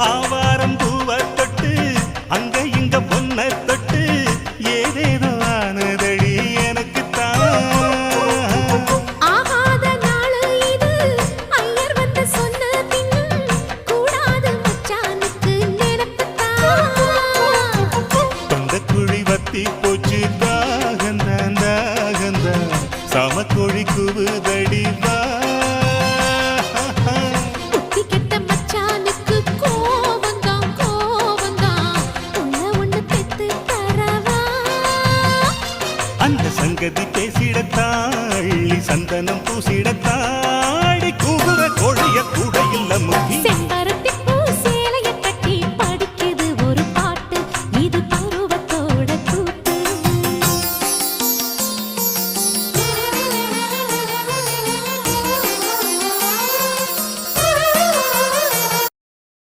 ஆவாரம் பூவ தொட்டு அங்க இங்க பொன்ன தொட்டு ஏதேதோ ஆனதடி எனக்கு ஆகாத நாளு இது ஐயர் வந்து சொன்ன பின்னும் கூடாது மச்சானுக்கு நினைப்புத்தான் தொண்ட குழி வத்தி போச்சு தாகந்தான் தாகந்தான் சமக்கோழி குவுதடி வா புத்தி கெட்ட மச்சானுக்கு கோவந்தான் கோவந்தான் உன்ன ஒண்ணு பெத்து தரவா அந்த சங்கதி பேசிடத்தாள் சந்தனம் பூசிட